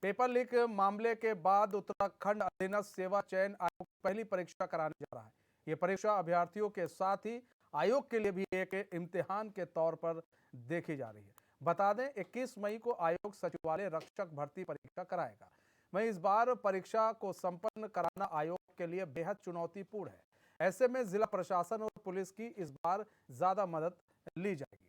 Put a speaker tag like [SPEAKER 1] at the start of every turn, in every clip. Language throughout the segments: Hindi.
[SPEAKER 1] पेपर लीक मामले के बाद उत्तराखंड अधीनस्थ सेवा चयन आयोग पहली परीक्षा कराने जा रहा है। ये परीक्षा अभ्यर्थियों के साथ ही आयोग के लिए भी एक इम्तिहान के तौर पर देखी जा रही है। बता दें 21 मई को आयोग सचिवालय रक्षक भर्ती परीक्षा कराएगा। वहीं इस बार परीक्षा को संपन्न कराना आयोग के लिए बेहद चुनौतीपूर्ण है। ऐसे में जिला प्रशासन और पुलिस की इस बार ज्यादा मदद ली जाएगी।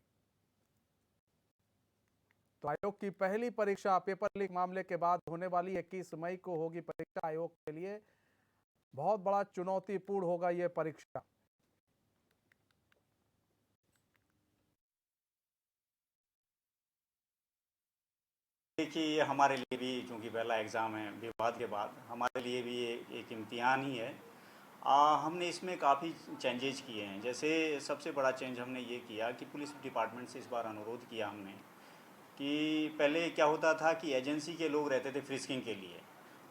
[SPEAKER 1] तो आयोग की पहली परीक्षा पेपर लीक मामले के बाद होने वाली 21 मई को होगी परीक्षा। आयोग के लिए बहुत बड़ा चुनौतीपूर्ण होगा यह परीक्षा।
[SPEAKER 2] देखिए, ये हमारे लिए भी चूँकि पहला एग्ज़ाम है विवाद के बाद, हमारे लिए भी ये एक इम्तिहान ही है। हमने इसमें काफ़ी चेंजेज किए हैं। जैसे सबसे बड़ा चेंज हमने ये किया कि पुलिस डिपार्टमेंट से इस बार अनुरोध किया हमने कि पहले क्या होता था कि एजेंसी के लोग रहते थे फ्रिस्किंग के लिए।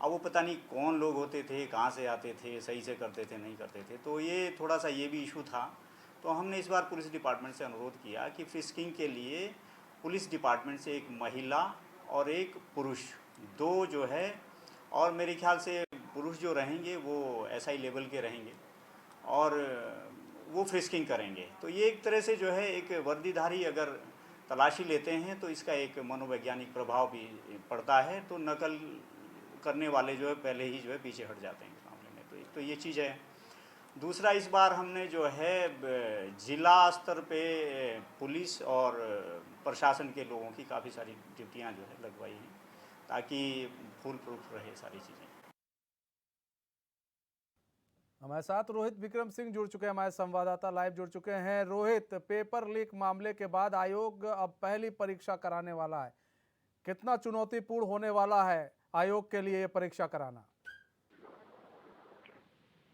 [SPEAKER 2] अब वो पता नहीं कौन लोग होते थे, कहाँ से आते थे, सही से करते थे, नहीं करते थे, तो ये थोड़ा-सा ये भी इशू था। तो हमने इस बार पुलिस डिपार्टमेंट से अनुरोध किया कि फ्रिस्किंग के लिए पुलिस डिपार्टमेंट से एक महिला और एक पुरुष, 2 जो है, और मेरे ख्याल से पुरुष जो रहेंगे वो एसआई लेवल के रहेंगे और वो फ्रिस्किंग करेंगे। तो ये एक तरह से जो है एक वर्दीधारी अगर तलाशी लेते हैं तो इसका एक मनोवैज्ञानिक प्रभाव भी पड़ता है, तो नकल करने वाले जो है पहले ही जो है पीछे हट जाते हैं इस मामले में। तो एक तो ये चीज़ है। दूसरा, इस बार हमने जो है ज़िला स्तर पे पुलिस और प्रशासन के लोगों की काफ़ी सारी ड्यूटियां जो है लगवाई हैं ताकि फुल प्रूफ रहे सारी चीज़ें।
[SPEAKER 1] हमारे साथ रोहित विक्रम सिंह जुड़ चुके हैं, हमारे संवाददाता लाइव जुड़ चुके हैं। रोहित, पेपर लीक मामले के बाद आयोग अब पहली परीक्षा कराने वाला है। कितना चुनौतीपूर्ण होने वाला है आयोग के लिए ये परीक्षा कराना?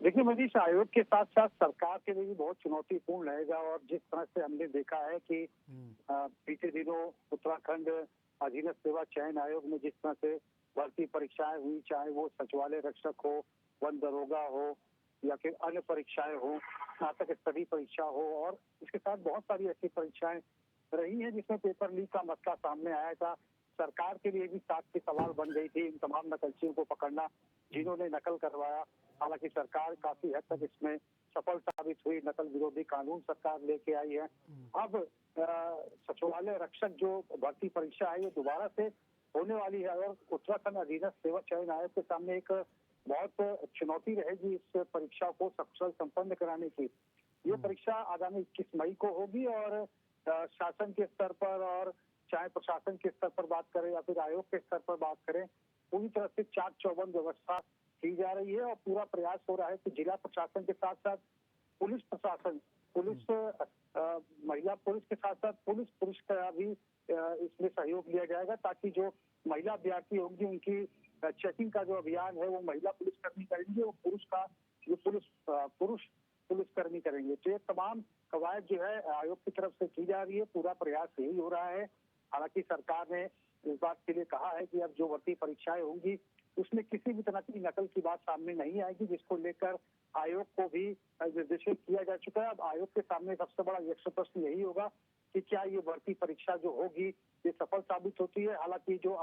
[SPEAKER 3] देखिए मनीष, आयोग के साथ साथ सरकार के लिए भी बहुत चुनौतीपूर्ण रहेगा। और जिस तरह से हमने देखा है कि बीते दिनों उत्तराखंड अधीनस्थ सेवा चयन आयोग में जिस तरह से भर्ती परीक्षाएं हुई, चाहे वो सचिवालय रक्षक हो, वन दरोगा हो या फिर अन्य परीक्षाएं हो, स्नातक स्तरीय परीक्षा हो, और इसके साथ बहुत सारी ऐसी परीक्षाएं रही हैं जिसमें पेपर लीक का मसला सामने आया था। सरकार के लिए भी साख की सवाल बन गई थी इन तमाम नकलचियों को पकड़ना जिन्होंने नकल करवाया। हालांकि सरकार काफी हद तक इसमें सफल साबित हुई। नकल विरोधी कानून सरकार लेके आई है। अब सचिवालय रक्षक जो भर्ती परीक्षा है ये दोबारा से होने वाली है और उत्तराखंड अधीनस्थ सेवा चयन आयोग के सामने एक बहुत चुनौती रहेगी इस परीक्षा को सकुशल संपन्न कराने की। ये परीक्षा आगामी 21 मई को होगी और शासन के स्तर पर और चाहे प्रशासन के स्तर पर बात करें या फिर आयोग के स्तर पर बात करें, पूरी तरह से चाक चौबंद व्यवस्था की जा रही है और पूरा प्रयास हो रहा है कि जिला प्रशासन के साथ साथ पुलिस प्रशासन, महिला पुलिस के साथ साथ पुरुष का भी इसमें सहयोग लिया जाएगा ताकि जो महिला अभ्यर्थी होंगी उनकी चेकिंग का जो अभियान है वो महिला पुलिसकर्मी करेंगे और पुरुष पुलिसकर्मी करेंगे। तो ये तमाम कवायद जो है आयोग की तरफ से की जा रही है। पूरा प्रयास यही हो रहा है। हालांकि सरकार ने इस बात के लिए कहा है कि अब जो भर्ती परीक्षाएं होंगी उसमें किसी भी तरह की नकल की बात सामने नहीं आएगी, जिसको लेकर आयोग को भी निर्देशित किया जा चुका है। अब आयोग के सामने सबसे बड़ा यक्ष प्रश्न यही होगा कि क्या ये भर्ती परीक्षा जो होगी ये सफल साबित होती है। हालांकि जो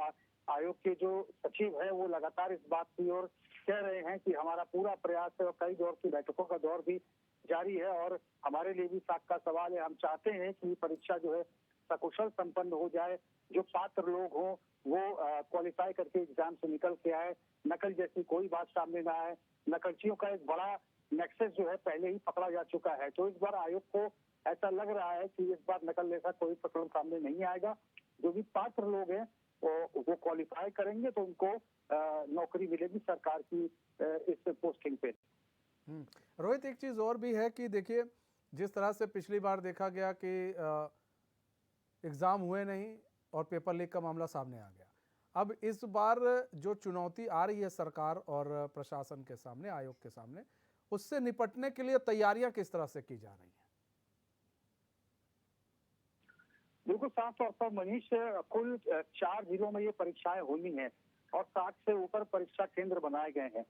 [SPEAKER 3] आयोग के जो सचिव है वो लगातार इस बात की ओर कह रहे हैं कि हमारा पूरा प्रयास है और कई दौर की बैठकों का दौर भी जारी है और हमारे लिए भी साख का सवाल है। हम चाहते हैं कि परीक्षा जो है सकुशल संपन्न हो जाए, जो पात्र लोग हों वो क्वालिफाई करके एग्जाम से निकल के आए, नकल जैसी कोई बात सामने ना आए। नकलचियों का एक बड़ा नेक्सस जो है पहले ही पकड़ा जा चुका है, तो इस बार आयोग को ऐसा लग रहा है कि इस बार नकल जैसा कोई प्रकरण सामने नहीं आएगा। जो भी पात्र लोग हैं वो क्वालिफाई करेंगे तो उनको नौकरी मिलेगी सरकार की इस पोस्टिंग पे।
[SPEAKER 1] रोहित, एक चीज और भी है कि देखिए जिस तरह से पिछली बार देखा गया कि एग्जाम हुए नहीं और पेपर लीक का मामला सामने आ गया, अब इस बार जो चुनौती आ रही है सरकार और प्रशासन के सामने, आयोग के सामने, उससे निपटने के लिए तैयारियां किस तरह से की जा रही हैं?
[SPEAKER 3] बिल्कुल साफ तौर पर मनीष, कुल 4 जिलों में ये परीक्षाएं होनी है और 60 से ऊपर परीक्षा केंद्र बनाए गए हैं।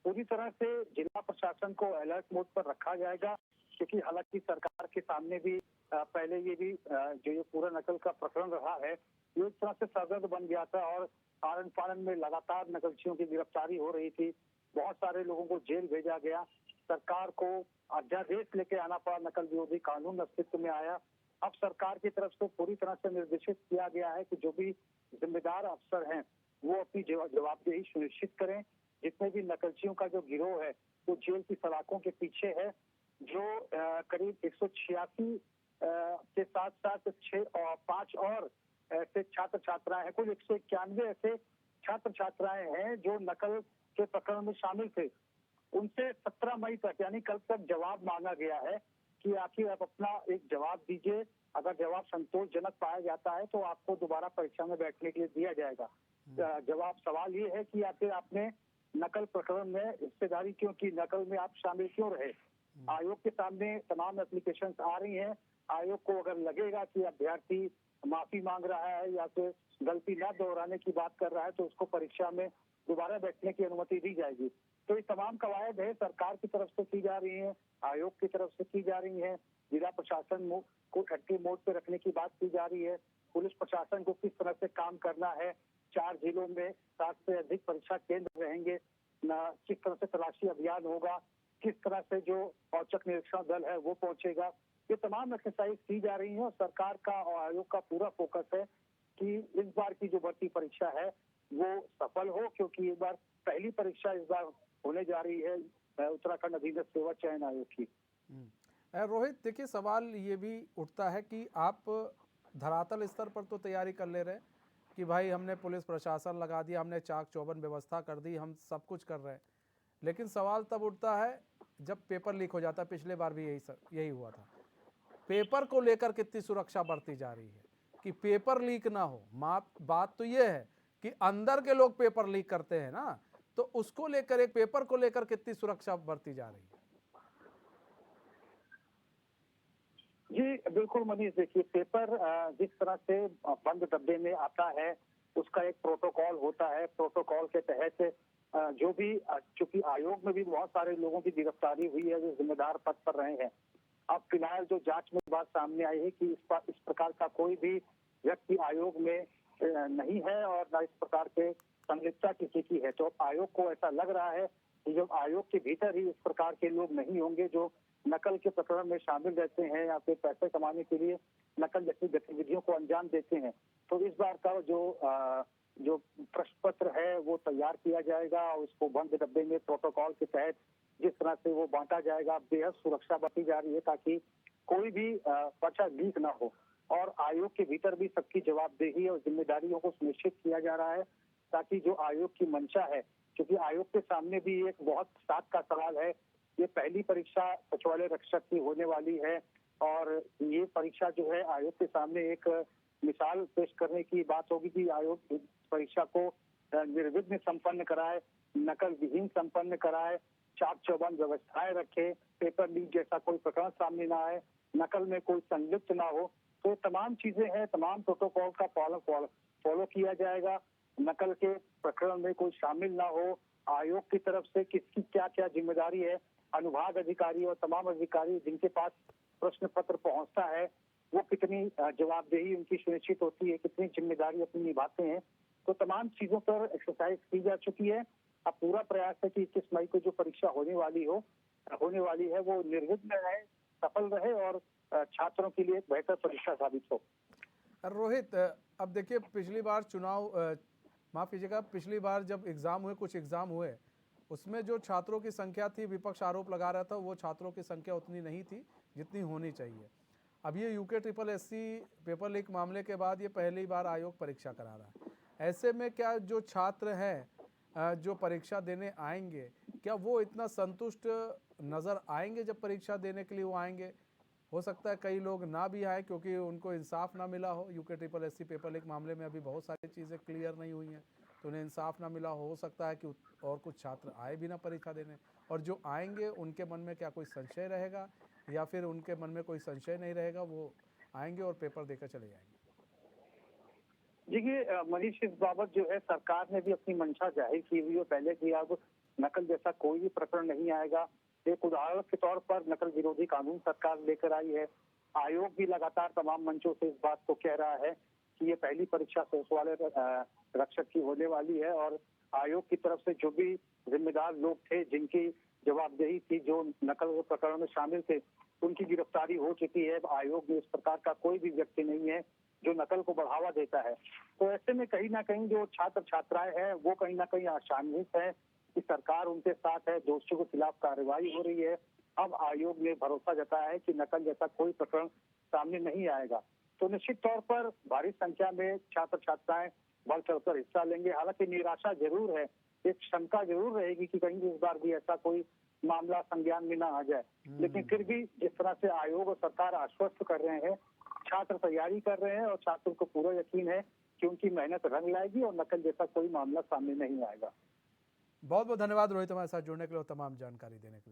[SPEAKER 3] पूरी तरह से जिला प्रशासन को अलर्ट मोड पर रखा जाएगा क्योंकि हालांकि सरकार के सामने भी पहले ये भी जो ये पूरा नकल का प्रकरण रहा है ये एक तरह से सरदर्द बन गया था और आनन फानन में लगातार नकलचियों की गिरफ्तारी हो रही थी, बहुत सारे लोगों को जेल भेजा गया, सरकार को अध्यादेश लेके आना पड़ा, नकल विरोधी कानून अस्तित्व में आया। अब सरकार की तरफ से पूरी तरह से निर्देशित किया गया है कि जो भी जिम्मेदार अफसर हैं वो अपनी जवाबदेही सुनिश्चित करें। जितने भी नकलचियों का जो गिरोह है वो जेल की सलाखों के पीछे है। जो करीब 186 के साथ साथ 5 और ऐसे छात्र छात्राएं हैं, कुल 191 ऐसे छात्र छात्राएं हैं जो नकल के प्रकरण में शामिल थे। उनसे 17 मई तक यानी कल तक जवाब मांगा गया है कि आखिर आप अपना एक जवाब दीजिए। अगर जवाब संतोषजनक पाया जाता है तो आपको दोबारा परीक्षा में बैठने के लिए दिया जाएगा। जवाब सवाल ये है कि आखिर आपने नकल प्रकरण में हिस्सेदारी क्यों की, नकल में आप शामिल क्यों रहे। आयोग के सामने तमाम एप्लीकेशन आ रही हैं। आयोग को अगर लगेगा कि अभ्यर्थी माफी मांग रहा है या फिर गलती न दोहराने की बात कर रहा है तो उसको परीक्षा में दोबारा बैठने की अनुमति दी जाएगी। तो ये तमाम कवायद है सरकार की तरफ से की जा रही है, आयोग की तरफ से की जा रही है। जिला प्रशासन को एक्टिव मोड पे रखने की बात की जा रही है। पुलिस प्रशासन को किस तरह से काम करना है, 4 जिलों में 60 से अधिक परीक्षा केंद्र रहेंगे, किस तरह से तलाशी अभियान होगा, किस तरह से जो औचक निरीक्षण दल है वो पहुंचेगा, ये तमाम एक्सरसाइज की जा रही है। और सरकार का और आयोग का पूरा फोकस है कि इस बार की जो भर्ती परीक्षा है वो सफल हो, क्योंकि एक बार पहली परीक्षा इस बार होने जा रही है उत्तराखंड अधीनस्थ सेवा चयन आयोग की।
[SPEAKER 1] रोहित, देखिए सवाल ये भी उठता है कि आप धरातल स्तर पर तो तैयारी कर ले रहे कि भाई हमने पुलिस प्रशासन लगा दिया, हमने चाक चौबंद व्यवस्था कर दी, हम सब कुछ कर रहे हैं, लेकिन सवाल तब उठता है जब पेपर लीक हो जाता है। पिछले बार भी यही हुआ था। पेपर को लेकर कितनी सुरक्षा बरती जा रही है कि पेपर लीक ना हो। बात तो ये है कि अंदर के लोग पेपर लीक करते हैं ना, तो उसको लेकर, एक पेपर को लेकर कितनी सुरक्षा बरती जा रही है?
[SPEAKER 3] जी बिल्कुल मनीष, देखिए पेपर जिस तरह से बंद डब्बे में आता है उसका एक प्रोटोकॉल होता है। प्रोटोकॉल के तहत जो भी, चूंकि आयोग में भी बहुत सारे लोगों की गिरफ्तारी हुई है जो जिम्मेदार पद पर रहे हैं। अब फिलहाल जो जांच में बात सामने आई है कि इस प्रकार का कोई भी व्यक्ति आयोग में नहीं है और न इस प्रकार के संलिप्तता किसी की है। तो आयोग को ऐसा लग रहा है कि जो आयोग के भीतर ही इस प्रकार के लोग नहीं होंगे जो नकल के प्रकरण में शामिल रहते हैं या फिर पैसे कमाने के लिए नकल जैसी गतिविधियों को अंजाम देते हैं। तो इस बार का जो प्रश्न पत्र है वो तैयार किया जाएगा और उसको बंद डब्बे में प्रोटोकॉल के तहत जिस तरह से वो बांटा जाएगा, बेहद सुरक्षा बरती जा रही है ताकि कोई भी पर्चा लीक ना हो। और आयोग के भीतर भी सबकी जवाबदेही और जिम्मेदारियों को सुनिश्चित किया जा रहा है ताकि जो आयोग की मंशा है, क्योंकि आयोग के सामने भी एक बहुत साथ का सवाल है। ये पहली परीक्षा सचिवालय रक्षक की होने वाली है और ये परीक्षा जो है आयोग के सामने एक मिसाल पेश करने की बात होगी कि आयोग इस परीक्षा को निर्विघ्न संपन्न कराए, नकल विहीन संपन्न कराए, चाक चौबंद व्यवस्थाएं रखे, पेपर लीक जैसा कोई प्रकरण सामने ना आए, नकल में कोई संलिप्त ना हो। तो तमाम चीजें हैं, तमाम प्रोटोकॉल का फॉलो किया जाएगा। नकल के प्रकरण में कोई शामिल ना हो, आयोग की तरफ से किसकी क्या क्या जिम्मेदारी है, अनुभाग अधिकारी और तमाम अधिकारी जिनके पास प्रश्न पत्र पहुंचता है वो कितनी जवाबदेही उनकी सुनिश्चित होती है, कितनी जिम्मेदारी अपनी निभाते हैं। तो तमाम चीजों पर एक्सरसाइज की जा चुकी है। अब पूरा प्रयास है कि 21 मई को जो परीक्षा होने वाली है वो निर्विघ्न रहे, सफल रहे और छात्रों के लिए बेहतर परीक्षा साबित हो।
[SPEAKER 1] रोहित, अब देखिए पिछली बार माफ कीजिएगा, पिछली बार जब एग्जाम हुए, कुछ एग्जाम हुए, उसमें जो छात्रों की संख्या थी, विपक्ष आरोप लगा रहा था वो छात्रों की संख्या उतनी नहीं थी जितनी होनी चाहिए। अब ये यूके SSSC पेपर लीक मामले के बाद ये पहली बार आयोग परीक्षा करा रहा है। ऐसे में क्या जो छात्र हैं जो परीक्षा देने आएंगे, क्या वो इतना संतुष्ट नज़र आएंगे जब परीक्षा देने के लिए वो आएंगे? हो सकता है कई लोग ना भी आए क्योंकि उनको इंसाफ ना मिला हो। यूके SSSC पेपर लीक मामले में अभी बहुत सारी चीज़ें क्लियर नहीं हुई हैं तो उन्हें इंसाफ ना मिला हो सकता है कि और कुछ छात्र आए भी ना परीक्षा देने, और जो आएंगे उनके मन में क्या कोई संशय रहेगा या फिर उनके मन में कोई संशय नहीं रहेगा, वो आएंगे और पेपर देकर चले जाएंगे?
[SPEAKER 3] देखिए मनीष, इस बाबत जो है सरकार ने भी अपनी मंशा जाहिर की हुई है पहले कि अब नकल जैसा कोई भी प्रकरण नहीं आएगा। एक उदाहरण के तौर पर नकल विरोधी कानून सरकार लेकर आई है। आयोग भी लगातार तमाम मंचों से इस बात को कह रहा है कि ये पहली परीक्षा पुलिस वाले रक्षक की होने वाली है और आयोग की तरफ से जो भी जिम्मेदार लोग थे जिनकी जवाबदेही थी, जो नकल प्रकरण में शामिल थे, उनकी गिरफ्तारी हो चुकी है। आयोग में इस प्रकार का कोई भी व्यक्ति नहीं है जो नकल को बढ़ावा देता है। तो ऐसे में कहीं ना कहीं जो छात्र छात्राएं हैं वो कहीं ना कहीं आशान्वित है कि सरकार उनके साथ है, दोषियों के खिलाफ कार्रवाई हो रही है। अब आयोग ने भरोसा जताया है कि नकल जैसा कोई प्रकरण सामने नहीं आएगा। तो निश्चित तौर पर भारी संख्या में छात्र छात्राएं बढ़ चढ़कर हिस्सा लेंगे। हालांकि निराशा जरूर है, एक शंका जरूर रहेगी कि कहीं इस बार भी ऐसा कोई मामला संज्ञान में ना आ जाए। लेकिन फिर भी जिस तरह से आयोग और सरकार आश्वस्त कर रहे हैं, छात्र तैयारी कर रहे हैं और छात्रों को पूरा यकीन है कि उनकी मेहनत रंग लाएगी और नकल जैसा कोई मामला सामने नहीं आएगा।
[SPEAKER 1] बहुत बहुत धन्यवाद रोहित, हमारे साथ जुड़ने के लिए और तमाम जानकारी देने के लिए।